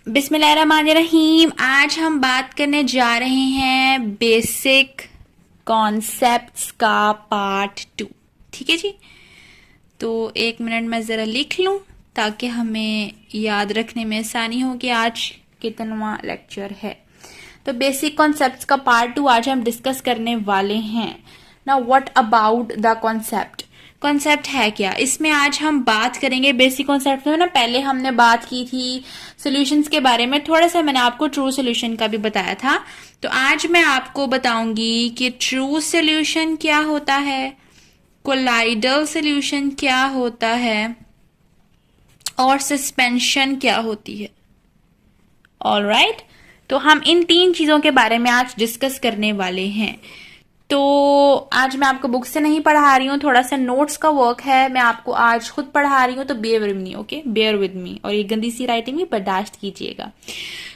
बिस्मिल्लाहिर्रहमानिर्रहीम। आज हम बात करने जा रहे हैं बेसिक कॉन्सेप्ट्स का पार्ट 2। ठीक है जी। तो 1 मिनट में ज़रा लिख लूं ताकि हमें याद रखने में आसानी हो कि आज कितनवा लेक्चर है। तो बेसिक कॉन्सेप्ट्स का पार्ट 2 आज हम डिस्कस करने वाले हैं। Now what about the concept. Concept है क्या, इसमें आज हम बात करेंगे बेसिक कॉन्सेप्ट में। ना पहले हमने बात की थी सॉल्यूशंस के बारे में, थोड़ा सा मैंने आपको ट्रू सॉल्यूशन का भी बताया था। तो आज मैं आपको बताऊंगी कि ट्रू सॉल्यूशन क्या होता है, कोलाइडल सॉल्यूशन क्या होता है और सस्पेंशन क्या होती है। ऑलराइट, तो हम इन 3 चीजों के बारे में आज डिस्कस करने वाले हैं। तो आज मैं आपको बुक से नहीं पढ़ा रही हूँ, थोड़ा सा नोट्स का वर्क है, मैं आपको आज खुद पढ़ा रही हूँ। तो bear with me, okay, bear with me. और ये गंदी सी राइटिंग भी बर्दाश्त कीजिएगा।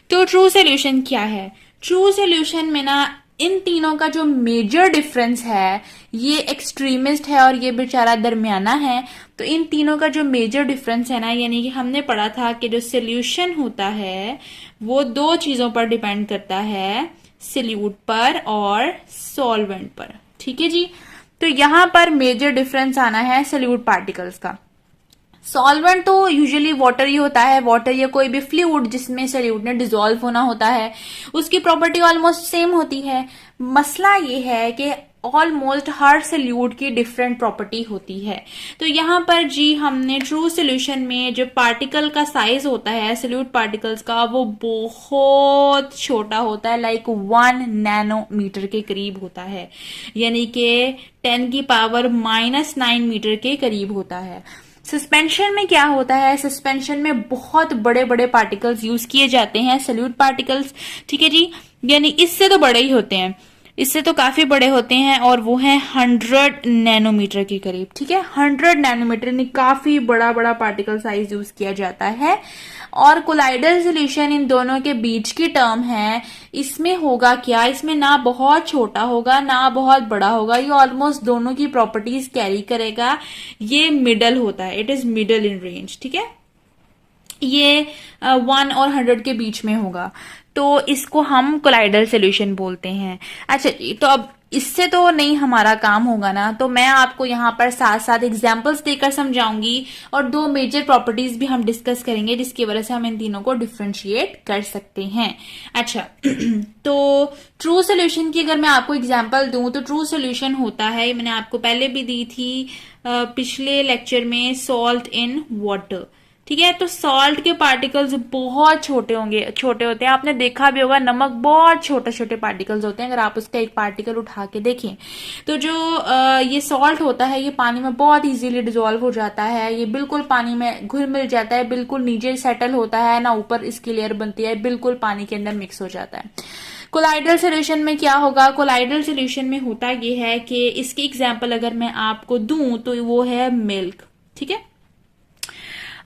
तो ट्रू सॉल्यूशन क्या है। ट्रू सॉल्यूशन में ना इन तीनों का जो मेजर डिफरेंस है, ये एक्सट्रीमिस्ट है और ये बेचारा दरमियाना है। तो इन तीनों का जो मेजर डिफरेंस है ना, यानी कि हमने पढ़ा था कि जो सॉल्यूशन होता है वो 2 चीजों पर डिपेंड करता है, सॉल्यूट पर और सॉल्वेंट पर। ठीक है जी। तो यहां पर मेजर डिफरेंस आना है सॉल्यूट पार्टिकल्स का। सॉल्वेंट तो यूजुअली वाटर ही होता है, वाटर या कोई भी फ्लूइड जिसमें सॉल्यूट ने डिसॉल्व होना होता है, उसकी प्रॉपर्टी ऑलमोस्ट सेम होती है। मसला ये है कि ऑलमोस्ट हर सॉल्यूट की डिफरेंट प्रॉपर्टी होती है। तो यहां पर जी हमने ट्रू सॉल्यूशन में जो पार्टिकल का साइज होता है सॉल्यूट पार्टिकल्स का, वो बहुत छोटा होता है, लाइक 1 नैनोमीटर के करीब होता है, यानी कि 10 की पावर -9 मीटर के करीब होता है। सस्पेंशन में क्या होता है, सस्पेंशन में बहुत बड़े बड़े पार्टिकल्स यूज किए जाते हैं, सॉल्यूट पार्टिकल्स। ठीक है जी, यानी इससे तो बड़े ही होते हैं, इससे तो काफी बड़े होते हैं, और वो है 100 नैनोमीटर के करीब। ठीक है, 100 नैनोमीटर यानी काफी बड़ा बड़ा पार्टिकल साइज यूज किया जाता है। और कोलाइडल सॉल्यूशन इन दोनों के बीच की टर्म है। इसमें होगा क्या, इसमें ना बहुत छोटा होगा ना बहुत बड़ा होगा, ये ऑलमोस्ट दोनों की प्रॉपर्टीज कैरी करेगा। ये मिडल होता है, it is middle in range. ठीक है, ये 1 और 100 के बीच में होगा, तो इसको हम कोलाइडल सॉल्यूशन बोलते हैं। अच्छा जी, तो अब इससे तो नहीं हमारा काम होगा ना, तो मैं आपको यहाँ पर साथ साथ एग्जांपल्स देकर समझाऊंगी और 2 मेजर प्रॉपर्टीज भी हम डिस्कस करेंगे जिसकी वजह से हम इन तीनों को डिफ्रेंशिएट कर सकते हैं। अच्छा तो ट्रू सॉल्यूशन की अगर मैं आपको एग्जांपल दूं तो ट्रू सॉल्यूशन होता है, मैंने आपको पहले भी दी थी पिछले लेक्चर में, सॉल्ट इन वाटर। ठीक है, तो सॉल्ट के पार्टिकल्स बहुत छोटे होते हैं। आपने देखा भी होगा नमक बहुत छोटे छोटे पार्टिकल्स होते हैं। अगर आप उसका एक पार्टिकल उठा के देखें तो जो ये सॉल्ट होता है ये पानी में बहुत इजीली डिसॉल्व हो जाता है, ये बिल्कुल पानी में घुल मिल जाता है, बिल्कुल नीचे सेटल होता है ना, ऊपर इसकी लेयर बनती है, बिल्कुल पानी के अंदर मिक्स हो जाता है। कोलाइडल सॉल्यूशन में क्या होगा, कोलाइडल सॉल्यूशन में होता ये है कि इसकी एग्जांपल अगर मैं आपको दूं तो वो है मिल्क। ठीक है,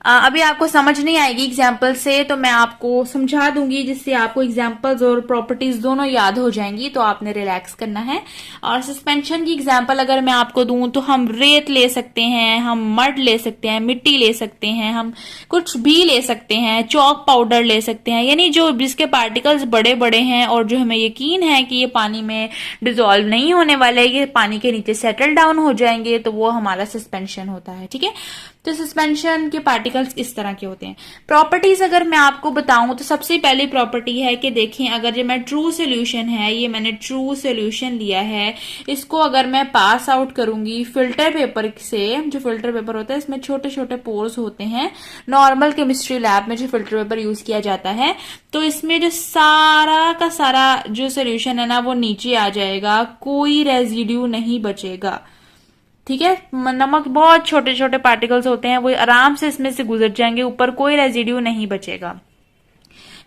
अभी आपको समझ नहीं आएगी एग्जाम्पल से, तो मैं आपको समझा दूंगी जिससे आपको एग्जाम्पल्स और प्रॉपर्टीज दोनों याद हो जाएंगी। तो आपने रिलैक्स करना है। और सस्पेंशन की एग्जाम्पल अगर मैं आपको दूं तो हम रेत ले सकते हैं, हम मड ले सकते हैं, मिट्टी ले सकते हैं, हम कुछ भी ले सकते हैं, चॉक पाउडर ले सकते हैं, यानी जो जिसके पार्टिकल्स बड़े बड़े हैं और जो हमें यकीन है कि ये पानी में डिसॉल्व नहीं होने वाले, ये पानी के नीचे सेटल डाउन हो जाएंगे, तो वो हमारा सस्पेंशन होता है। ठीक है, तो सस्पेंशन के पार्टिकल्स इस तरह के होते हैं। प्रॉपर्टीज अगर मैं आपको बताऊं तो सबसे पहली प्रॉपर्टी है कि देखें, अगर ये मैं ट्रू सॉल्यूशन है, ये मैंने ट्रू सॉल्यूशन लिया है, इसको अगर मैं पास आउट करूंगी फिल्टर पेपर से, जो फिल्टर पेपर होता है इसमें छोटे छोटे पोर्स होते हैं, नॉर्मल केमिस्ट्री लैब में जो फिल्टर पेपर यूज किया जाता है, तो इसमें जो सारा का सारा जो सॉल्यूशन है ना वो नीचे आ जाएगा, कोई रेजिड्यू नहीं बचेगा। ठीक है, नमक बहुत छोटे छोटे पार्टिकल्स होते हैं, वो आराम से इसमें से गुजर जाएंगे, ऊपर कोई रेजिड्यू नहीं बचेगा।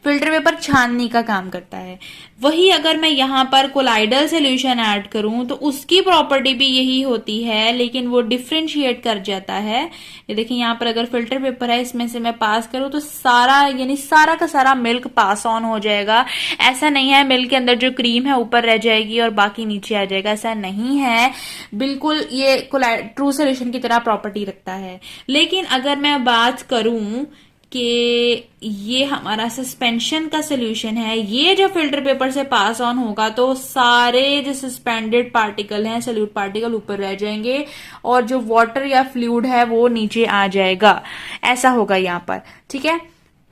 फिल्टर पेपर छानने का काम करता है। वही अगर मैं यहाँ पर कोलाइडल सॉल्यूशन ऐड करूं तो उसकी प्रॉपर्टी भी यही होती है, लेकिन वो डिफ्रेंशिएट कर जाता है। ये देखिए यहाँ पर अगर फिल्टर पेपर है, इसमें से मैं पास करूं तो सारा यानी सारा का सारा मिल्क पास ऑन हो जाएगा। ऐसा नहीं है मिल्क के अंदर जो क्रीम है ऊपर रह जाएगी और बाकी नीचे आ जाएगा, ऐसा नहीं है। बिल्कुल ये ट्रू सॉल्यूशन की तरह प्रॉपर्टी रखता है। लेकिन अगर मैं बात करूं कि ये हमारा सस्पेंशन का सोल्यूशन है। ये जब फिल्टर पेपर से पास ऑन होगा तो सारे जो सस्पेंडेड पार्टिकल हैं, सोल्यूट पार्टिकल, ऊपर रह जाएंगे और जो वाटर या फ्लूइड है वो नीचे आ जाएगा। ऐसा होगा यहाँ पर, ठीक है।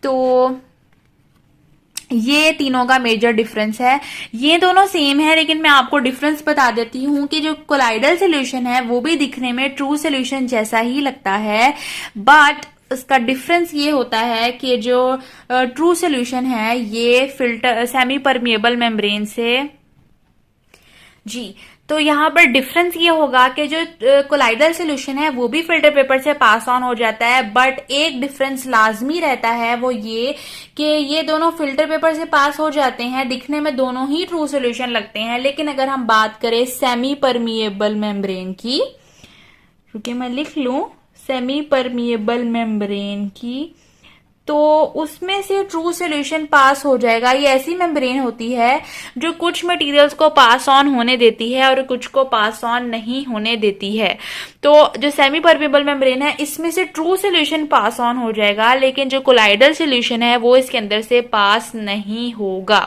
तो ये तीनों का मेजर डिफरेंस है। ये दोनों सेम है, लेकिन मैं आपको डिफरेंस बता देती हूँ कि जो कोलाइडल सोल्यूशन है वो भी दिखने में ट्रू सोल्यूशन जैसा ही लगता है, बट इसका डिफरेंस ये होता है कि जो ट्रू सोल्यूशन है ये फिल्टर सेमी परमिएबल मेम्ब्रेन से, जी, तो यहाँ पर डिफरेंस ये होगा कि जो कोलाइडल सोल्यूशन है वो भी फिल्टर पेपर से पास ऑन हो जाता है, बट एक डिफरेंस लाजमी रहता है, वो ये कि ये दोनों फिल्टर पेपर से पास हो जाते हैं, दिखने में दोनों ही ट्रू सोल्यूशन लगते हैं। लेकिन अगर हम बात करें सेमी परमिएबल मेम्ब्रेन की, क्योंकि मैं लिख लूं सेमी परमिएबल मेम्ब्रेन की, तो उसमें से ट्रू सोल्यूशन पास हो जाएगा। ये ऐसी मेम्ब्रेन होती है जो कुछ मटेरियल्स को पास ऑन होने देती है और कुछ को पास ऑन नहीं होने देती है। तो जो सेमी परमिएबल मेम्ब्रेन है इसमें से ट्रू सोल्यूशन पास ऑन हो जाएगा, लेकिन जो कोलाइडल सोल्यूशन है वो इसके अंदर से पास नहीं होगा।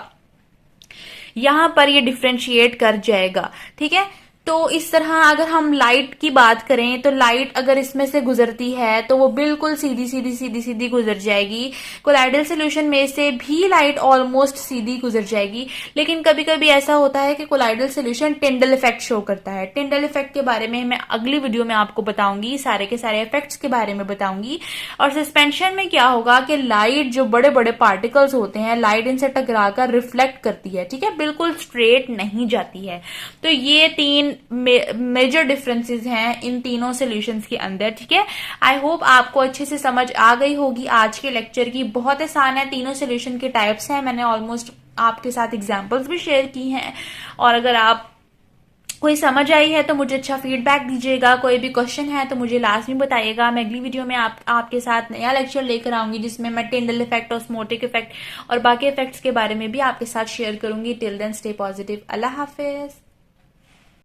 यहां पर ये डिफ्रेंशिएट कर जाएगा, ठीक है। तो इस तरह अगर हम लाइट की बात करें तो लाइट अगर इसमें से गुजरती है तो वो बिल्कुल सीधी सीधी सीधी सीधी गुजर जाएगी। कोलाइडल सोल्यूशन में से भी लाइट ऑलमोस्ट सीधी गुजर जाएगी, लेकिन कभी कभी ऐसा होता है कि colloidal solution Tyndall effect show करता है। टिंडल इफेक्ट के बारे में मैं अगली वीडियो में आपको बताऊंगी, सारे के सारे इफेक्ट्स के बारे में बताऊंगी। और सस्पेंशन में क्या होगा कि लाइट, जो बड़े बड़े पार्टिकल्स होते हैं, लाइट इनसे टकराकर रिफ्लेक्ट करती है, ठीक है, बिल्कुल स्ट्रेट नहीं जाती है। तो ये तीन मेजर डिफरेंसेस हैं इन तीनों सॉल्यूशंस के अंदर, ठीक है। आई होप आपको अच्छे से समझ आ गई होगी आज के लेक्चर की। बहुत आसान है, तीनों सॉल्यूशन के टाइप्स हैं, मैंने ऑलमोस्ट आपके साथ एग्जांपल्स भी शेयर की हैं। और अगर आप कोई समझ आई है तो मुझे अच्छा फीडबैक दीजिएगा। कोई भी क्वेश्चन है तो मुझे लाजमी बताइएगा। मैं अगली वीडियो में आपके साथ नया लेक्चर लेकर आऊंगी जिसमें मैं टिंडल इफेक्ट, ऑस्मोटिक इफेक्ट और बाकी इफेक्ट्स के बारे में भी आपके साथ शेयर करूंगी। Till then stay positive. अल्लाह हाफिज।